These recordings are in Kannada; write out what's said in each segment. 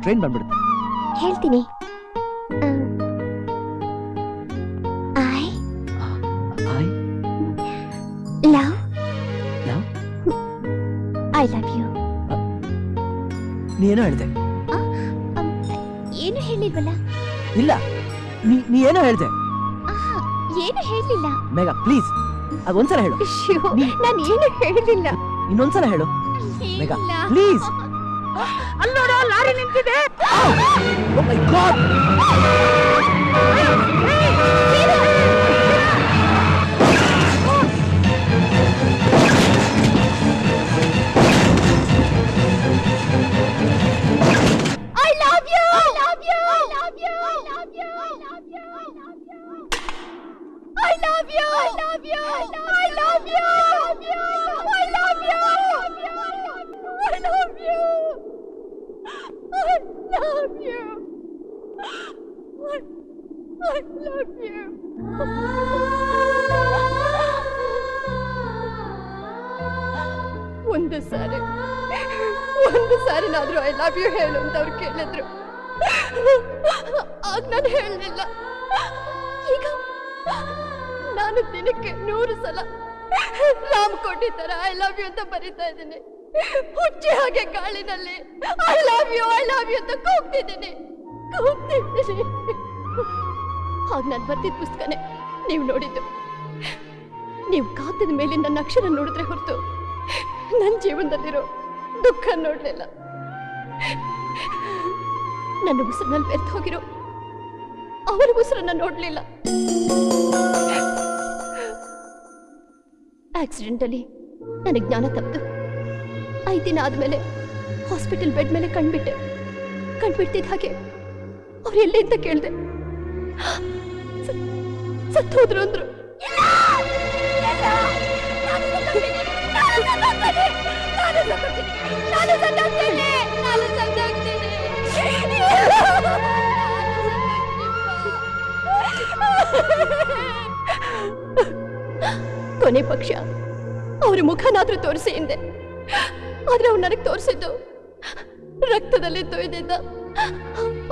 ಟ್ರೈನ್ ಬಂದ್ಬಿಡುತ್ತೆ. ಹೇಳ್ತೀನಿ. I love you. ನೀ ಏನೋ ಹೇಳ್ದೆ? ಏನು ಹೇಳಿಲ್ವಲ್ಲ? ಇಲ್ಲ, ನೀ ಏನೋ ಹೇಳ್ದೆ. ಏನು ಹೇಳಿಲ್ಲ. ಮೇಘಾ ಪ್ಲೀಸ್ ಅದೊಂದ್ಸಲ ಹೇಳು. ನಾನು ಏನು ಹೇಳಿಲ್ಲ. ಇನ್ನೊಂದ್ಸಲ ಹೇಳು ಮೇಘಾ ಪ್ಲೀಸ್. ಅಲ್ಲೋಡ ಲಾರಿ ನಿಂತಿದೆ. ಓ ಮೈ ಗಾಡ್. ಒಂದು ಸಾರಿನಾದ್ರೂ ಐ ಲವ್ ಯು ಹೇಳು ಅಂತ ಅವ್ರು ಕೇಳಿದ್ರು. ಆಗ ನಾನು ಹೇಳಲಿಲ್ಲ. ಈಗ ನಾನು ದಿನಕ್ಕೆ 100 ಸಲ ರಾಮ್ ಕೊಟ್ಟಿದ್ದಾರೆ ಐ ಲವ್ ಯು ಅಂತ ಬರೀತಾ ಇದ್ದೀನಿ. ಹುಚ್ಚಿ ಹಾಗೆ ಗಾಳಿನಲ್ಲಿ ಐ ಲವ್ ಯು ಅಂತ ಕೂಗ್ತಿದ್ದೀನಿ. ಆಗ ನಾನು ಬರ್ತಿದ್ದ ಪುಸ್ತಕನೇ ನೀವು ನೋಡಿದ್ದು. ನೀವು ಕಾಗದದ ಮೇಲೆ ನನ್ನ ಅಕ್ಷರ ನೋಡಿದ್ರೆ ಹೊರತು ನನ್ನ ಜೀವನದಲ್ಲಿರೋ ದುಃಖ ನೋಡ್ಲಿಲ್ಲ. ನನ್ನ ಉಸಿರಿನಲ್ಲಿ ಬೆರ್ತು ಹೋಗಿರೋ ಅವರ ಉಸಿರನ್ನ ನೋಡ್ಲಿಲ್ಲ. ಆಕ್ಸಿಡೆಂಟಲ್ಲಿ ನನಗೆ ಜ್ಞಾನ ತಪ್ಪಿತು. 5 ದಿನ ಆದ್ಮೇಲೆ ಹಾಸ್ಪಿಟಲ್ ಬೆಡ್ ಮೇಲೆ ಕಣ್ಬಿಡ್ತಿದ್ದ ಹಾಗೆ ಅವ್ರು ಎಲ್ಲಿ ಅಂತ ಕೇಳಿದೆ. ಸತ್ತೋದ್ರು ಅಂದ್ರು. ಕೊನೆ ಪಕ್ಷ ಅವ್ರ ಮುಖನಾದ್ರೂ ತೋರಿಸಿ ಹಿಂದೆ. ಆದ್ರೆ ಅವ್ರು ನನಗೆ ತೋರಿಸಿದ್ದು ರಕ್ತದಲ್ಲಿ ತೊಯ್ದಿದ್ದ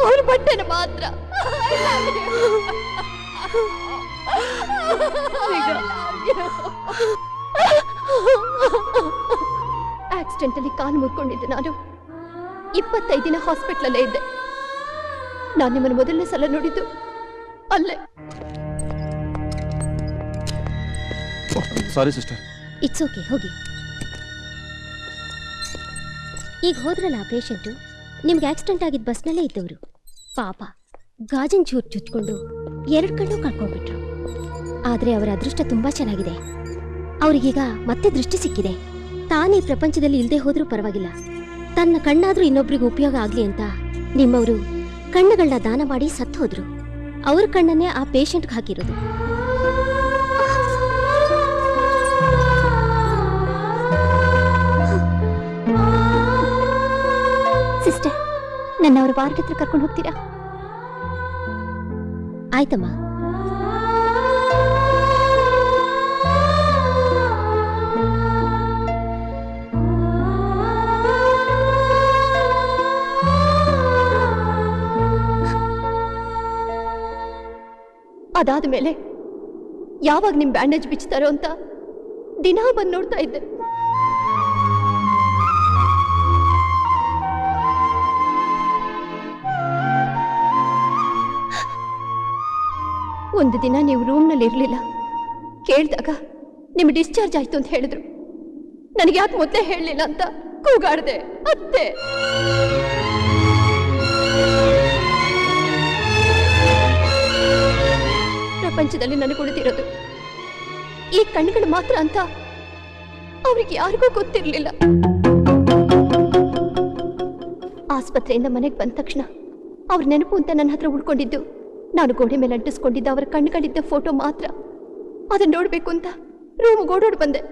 ಅವ್ರ ಬಟ್ಟೆನ ಮಾತ್ರ. ಆಕ್ಸಿಡೆಂಟಲ್ಲಿ ಕಾಲು ಮುರ್ಕೊಂಡಿದ್ದೆ ನಾನು. 25 ದಿನ ಹಾಸ್ಪಿಟ್ಲಲ್ಲೇ ಇದ್ದೆ. ನಾನು ನಿಮ್ಮನ್ನು ಮೊದಲನೇ ಸಲ ನೋಡಿದ್ದು ಅಲ್ಲೇ. Sorry sister. ಇಟ್ಸ್ ಓಕೆ, ಹೋಗಿ. ಈಗ ಹೋದ್ರಲ್ಲ ಆ ಪೇಷಂಟು, ನಿಮ್ಗೆ ಆಕ್ಸಿಡೆಂಟ್ ಆಗಿದ್ದ ಬಸ್ನಲ್ಲೇ ಇದ್ದವರು. ಪಾಪ ಗಾಜಿನ ಚೂರು ಚುಚ್ಕೊಂಡು 2 ಕಣ್ಣು ಕಳ್ಕೊಂಡ್ಬಿಟ್ರು. ಆದರೆ ಅವರ ಅದೃಷ್ಟ ತುಂಬಾ ಚೆನ್ನಾಗಿದೆ. ಅವ್ರಿಗೀಗ ಮತ್ತೆ ದೃಷ್ಟಿ ಸಿಕ್ಕಿದೆ. ತಾನೇ ಪ್ರಪಂಚದಲ್ಲಿ ಇಲ್ಲದೆ ಹೋದ್ರೂ ಪರವಾಗಿಲ್ಲ, ತನ್ನ ಕಣ್ಣಾದ್ರೂ ಇನ್ನೊಬ್ರಿಗೆ ಉಪಯೋಗ ಆಗ್ಲಿ ಅಂತ ನಿಮ್ಮವರು ಕಣ್ಣುಗಳನ್ನ ದಾನ ಮಾಡಿ ಸತ್ತು ಹೋದ್ರು. ಅವ್ರ ಕಣ್ಣನ್ನೇ ಆ ಪೇಷಂಟ್ಗೆ ಹಾಕಿರೋದು. ಸಿಸ್ಟರ್, ನನ್ನ ಅವ್ರ ವಾರ್ಡ್ ಹತ್ರ ಕರ್ಕೊಂಡು ಹೋಗ್ತೀರಾ? ಆಯ್ತಮ್ಮ. ಅದಾದ ಮೇಲೆ ಯಾವಾಗ ನಿಮ್ ಬ್ಯಾಂಡೇಜ್ ಬಿಚ್ತಾರೋ ಅಂತ ದಿನಾ ಬಂದು ನೋಡ್ತಾ ಇದ್ದೆ. ಒಂದು ದಿನ ನೀವು ರೂಮ್ನಲ್ಲಿ ಇರಲಿಲ್ಲ. ಕೇಳಿದಾಗ ನಿಮ್ ಡಿಸ್ಚಾರ್ಜ್ ಆಯ್ತು ಅಂತ ಹೇಳಿದ್ರು. ನನಗೆ ಯಾಕೆ ಮೊದಲೇ ಹೇಳಲಿಲ್ಲ ಅಂತ ಕೂಗಾಡ್ದೆ. ಅತ್ತೆ, ಪ್ರಪಂಚದಲ್ಲಿ ನನಗೆ ಉಳಿದಿರೋದು ಈ ಕಣ್ಣುಗಳು ಮಾತ್ರ ಅಂತ ಅವ್ರಿಗೆ ಯಾರಿಗೂ ಗೊತ್ತಿರಲಿಲ್ಲ. ಆಸ್ಪತ್ರೆಯಿಂದ ಮನೆಗೆ ಬಂದ ತಕ್ಷಣ ಅವ್ರ ನೆನಪು ಅಂತ ನನ್ನ ಹತ್ರ ಉಳ್ಕೊಂಡಿದ್ದು ನಾನು ಗೋಡೆ ಮೇಲೆ ಅಂಟಿಸ್ಕೊಂಡಿದ್ದ ಅವರ ಕಣ್ಣುಗಳಿದ್ದ ಫೋಟೋ ಮಾತ್ರ. ಅದನ್ನ ನೋಡ್ಬೇಕು ಅಂತ ರೂಮ್ ಓಡೋಡ್ ಬಂದೆ.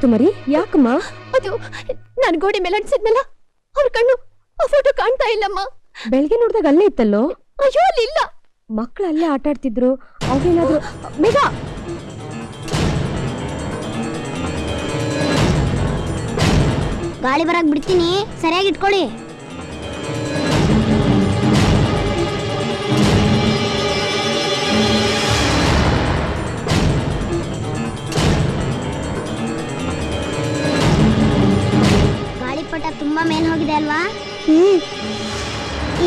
ಏನಾಯ್ತು ಮರಿ? ಯಾಕಮ್ಮ? ಅದು ನಾನು ಗೋಡೆ ಮೇಲೆ ಅಂಟಿಸಿದ್ನಲ್ಲ, ಅವ್ರ ಕಣ್ಣು ಆ ಫೋಟೋ ಕಾಣ್ತಾ ಇಲ್ಲಮ್ಮ. ಬೆಳಗ್ಗೆ ನೋಡಿದಾಗ ಅಲ್ಲೇ ಇತ್ತಲ್ಲೋ? ಅಯ್ಯೋ ಅಲ್ಲಿ ಇಲ್ಲ. ಮಕ್ಕಳು ಅಲ್ಲೇ ಆಟ ಆಡ್ತಿದ್ರು. ಅವ್ರೇನಾದ್ರು ಮೇಘ ಗಾಳಿ ಬರಕ್ ಬಿಡ್ತೀನಿ, ಸರಿಯಾಗಿ ಇಟ್ಕೊಳ್ಳಿ. ಗಾಳಿಪಟ ತುಂಬಾ ಮೇಲ್ ಹೋಗಿದೆ ಅಲ್ವಾ?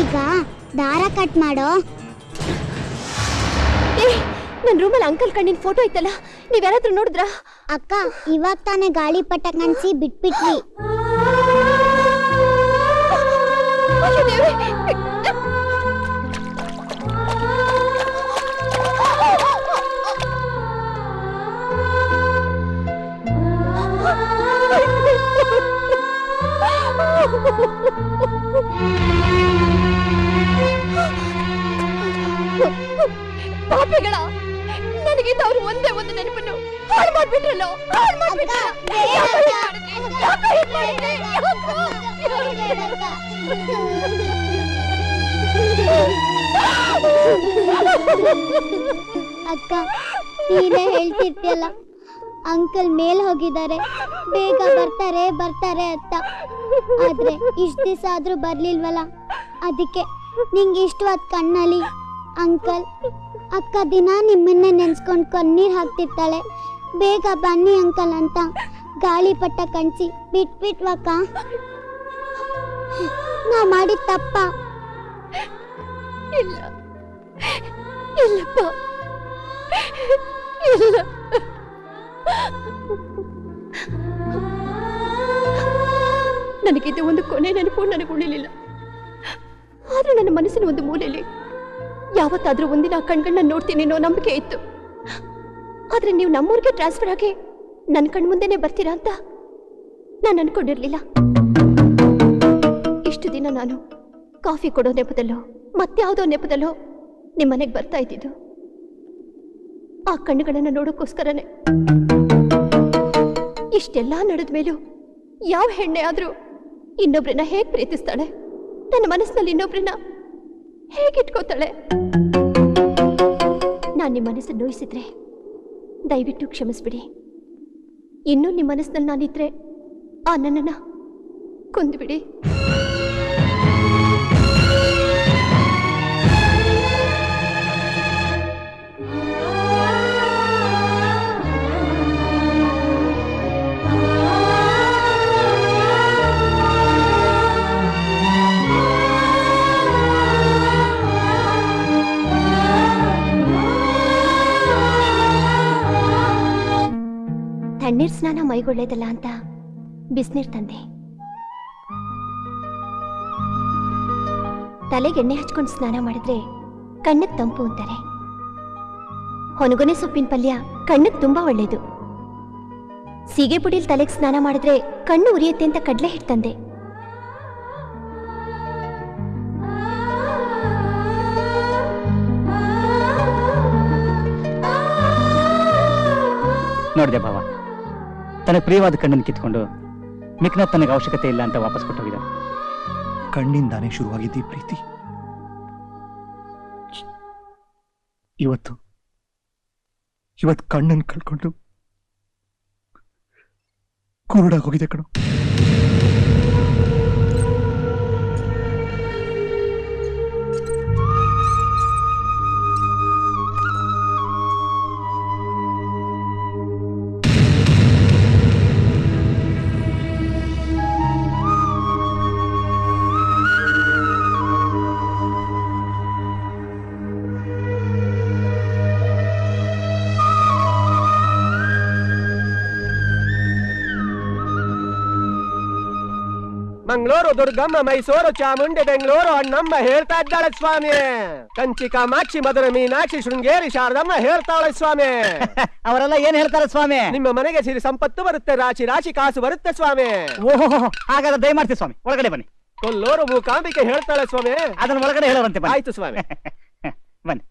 ಈಗ ದಾರ ಕಟ್ ಮಾಡೋ. ನನ್ನ ರೂಮಲ್ಲಿ ಅಂಕಲ್ ಕಣ್ಣಿನ ಫೋಟೋ ಇತ್ತಲ್ಲ, ನೀವ್ಯಾರಾದ್ರೂ ನೋಡಿದ್ರ? ಅಕ್ಕ, ಇವಾಗ ತಾನೇ ಗಾಳಿಪಟ ಕಣ್ಸಿ ಬಿಟ್ಬಿಟ್ವಿ. ಪಾಪಿಗಳ, ನನಗಿಂತ ಅವ್ರು ಒಂದೇ ಒಂದು ನೆನಪನ್ನು ಹಾಳು ಮಾಡ್ಬಿಟ್ರಲ್ಲೋ. ಅಕ್ಕ, ನೀನೇ ಹೇಳ್ತಿರ್ತಿಯಲ್ಲ, ಅಂಕಲ್ ಮೇಲ್ ಹೋಗಿದ್ದಾರೆ, ಬೇಗ ಬರ್ತಾರೆ ಬರ್ತಾರೆ ಅಂತ. ಆದ್ರೆ ಇಷ್ಟ ದಿವಸ ಆದ್ರೂ ಬರ್ಲಿಲ್ವಲ್ಲ, ಅದಕ್ಕೆ ನಿಂಗೆ ಇಷ್ಟವಾದ ಕಣ್ಣಲ್ಲಿ ಅಂಕಲ್ ಅಕ್ಕ ದಿನ ನಿಮ್ಮನ್ನೇ ನೆನ್ಸ್ಕೊಂಡು ಕಣ್ಣೀರ್ ಹಾಕ್ತಿರ್ತಾಳೆ. ಬೇಗ ಬನ್ನಿ ಅಂಕಲ್ ಅಂತ ಗಾಳಿಪಟ ಕಣ್ಸಿ ಬಿಟ್ಬಿಟ್ವಕ್ಕ. ನಾ ಮಾಡಿದ ತಪ್ಪ? ಇಲ್ಲ, ಇಲ್ಲಪ್ಪ, ಇಲ್ಲ. ನನಗಿದ್ದು ಒಂದು ಕೊನೆ ನೆನಪು ನನಗೆ ಉಳಿಲಿಲ್ಲ. ಆದ್ರೆ ನನ್ನ ಮನಸ್ಸಿನ ಒಂದು ಮೂಲೆಯಲ್ಲಿ ಯಾವತ್ತಾದ್ರೂ ಒಂದಿನ ಕಣ್ಗಣ್ಣ ನೋಡ್ತೀನಿ ಅನ್ನೋ ನಂಬಿಕೆ ಇತ್ತು. ಆದ್ರೆ ನೀವು ನಮ್ಮೂರಿಗೆ ಟ್ರಾನ್ಸ್ಫರ್ ಆಗಿ ನನ್ನ ಕಣ್ ಮುಂದೆನೆ ಬರ್ತೀರಾ ಅಂತ ನಾನು ಅನ್ಕೊಂಡಿರ್ಲಿಲ್ಲ. ಇಷ್ಟು ದಿನ ನಾನು ಕಾಫಿ ಕೊಡೋ ನೆಪದಲ್ಲೋ ಮತ್ಯಾವುದೋ ನೆಪದಲ್ಲೋ ನಿಮ್ಮನೆಗೆ ಬರ್ತಾ ಇದ್ದಿದ್ದು ಆ ಕಣ್ಣುಗಳನ್ನ ನೋಡೋಕ್ಕೋಸ್ಕರನೇ. ಇಷ್ಟೆಲ್ಲ ನಡೆದ ಮೇಲೂ ಯಾವ ಹೆಣ್ಣೆ ಆದ್ರೂ ಇನ್ನೊಬ್ರನ್ನ ಹೇಗ್ ಪ್ರೀತಿಸ್ತಾಳೆ, ತನ್ನ ಮನಸ್ಸಿನಲ್ಲಿ ಇನ್ನೊಬ್ರನ್ನ ಹೇಗಿಟ್ಕೋತಾಳೆ? ನಾನು ನಿಮ್ಮ ಮನಸ್ಸನ್ನು ನೋಯಿಸಿದ್ರೆ ದಯವಿಟ್ಟು ಕ್ಷಮಿಸ್ಬಿಡಿ. ಇನ್ನೂ ನಿಮ್ಮ ಮನಸ್ಸಿನಲ್ಲಿ ನಾನಿದ್ರೆ ಆ ನನ್ನನ್ನ ಕೊಂದುಬಿಡಿ. ತಣ್ಣೀರ್ ಸ್ನಾನ ಮೈಗೊಳ್ಳೇದಲ್ಲ ಅಂತ ಬಿಸಿನೀರ್ ತಂದೆ. ತಲೆಗೆ ಎಣ್ಣೆ ಹಚ್ಕೊಂಡು ಸ್ನಾನ ಮಾಡಿದ್ರೆ ಕಣ್ಣಿಗೆ ತಂಪು ಅಂತಾರೆ. ಹೊನಗೊನೆ ಸೊಪ್ಪಿನ ಪಲ್ಯ ಕಣ್ಣಿಗೆ ತುಂಬಾ ಒಳ್ಳೇದು. ಸೀಗೆ ಪುಡಿಲ್ ತಲೆಗೆ ಸ್ನಾನ ಮಾಡಿದ್ರೆ ಕಣ್ಣು ಉರಿಯುತ್ತೆ ಅಂತ ಕಡಲೆ ಹಿಟ್ಟು ತಂದೆ. ನೋಡಿದೆ ಭಾವ, ತನಗೆ ಪ್ರಿಯವಾದ ಕಣ್ಣನ್ನು ಕಿತ್ಕೊಂಡು ಮಿಕ್ನ ತನಗೆ ಅವಶ್ಯಕತೆ ಇಲ್ಲ ಅಂತ ವಾಪಸ್ ಕೊಟ್ಟೋಗಿದ. ಕಣ್ಣಿಂದಾನೇ ಶುರುವಾಗಿದ್ದ ಪ್ರೀತಿ ಇವತ್ತು ಕಣ್ಣನ್ನು ಕಳ್ಕೊಂಡು ಕುರುಡಾಗಿ ಹೋಗಿದೆ ಕಣೋ. ಮಂಗಳೂರು ದುರ್ಗಮ್ಮ, ಮೈಸೂರು ಚಾಮುಂಡಿ, ಬೆಂಗಳೂರು ಅಣ್ಣಮ್ಮ ಹೇಳ್ತಾ ಇದ್ದಾಳೆ ಸ್ವಾಮಿ. ಕಂಚಿ ಕಾಮಾಕ್ಷಿ, ಮಧುರ ಮೀನಾಕ್ಷಿ, ಶೃಂಗೇರಿ ಶಾರದಮ್ಮ ಹೇಳ್ತಾಳೆ ಸ್ವಾಮಿ. ಅವರೆಲ್ಲ ಏನ್ ಹೇಳ್ತಾರೆ ಸ್ವಾಮಿ? ನಿಮ್ಮ ಮನೆಗೆ ಸಿರಿ ಸಂಪತ್ತು ಬರುತ್ತೆ, ರಾಶಿ ರಾಶಿ ಕಾಸು ಬರುತ್ತೆ ಸ್ವಾಮಿ. ಓಹೋ, ಹಾಗಾದ್ರೆ ದಯಮಾಡ್ತೀವಿ ಸ್ವಾಮಿ, ಒಳಗಡೆ ಬನ್ನಿ. ಕೊಲ್ಲೂರು ಮೂಕಾಂಬಿಕೆ ಹೇಳ್ತಾಳೆ ಸ್ವಾಮಿ. ಅದನ್ನ ಒಳಗಡೆ ಹೇಳೋರಂತೆ. ಆಯ್ತು ಸ್ವಾಮಿ. ಬನ್ನಿ.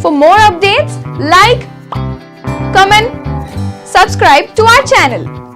For more updates, like, comment, Subscribe to our channel.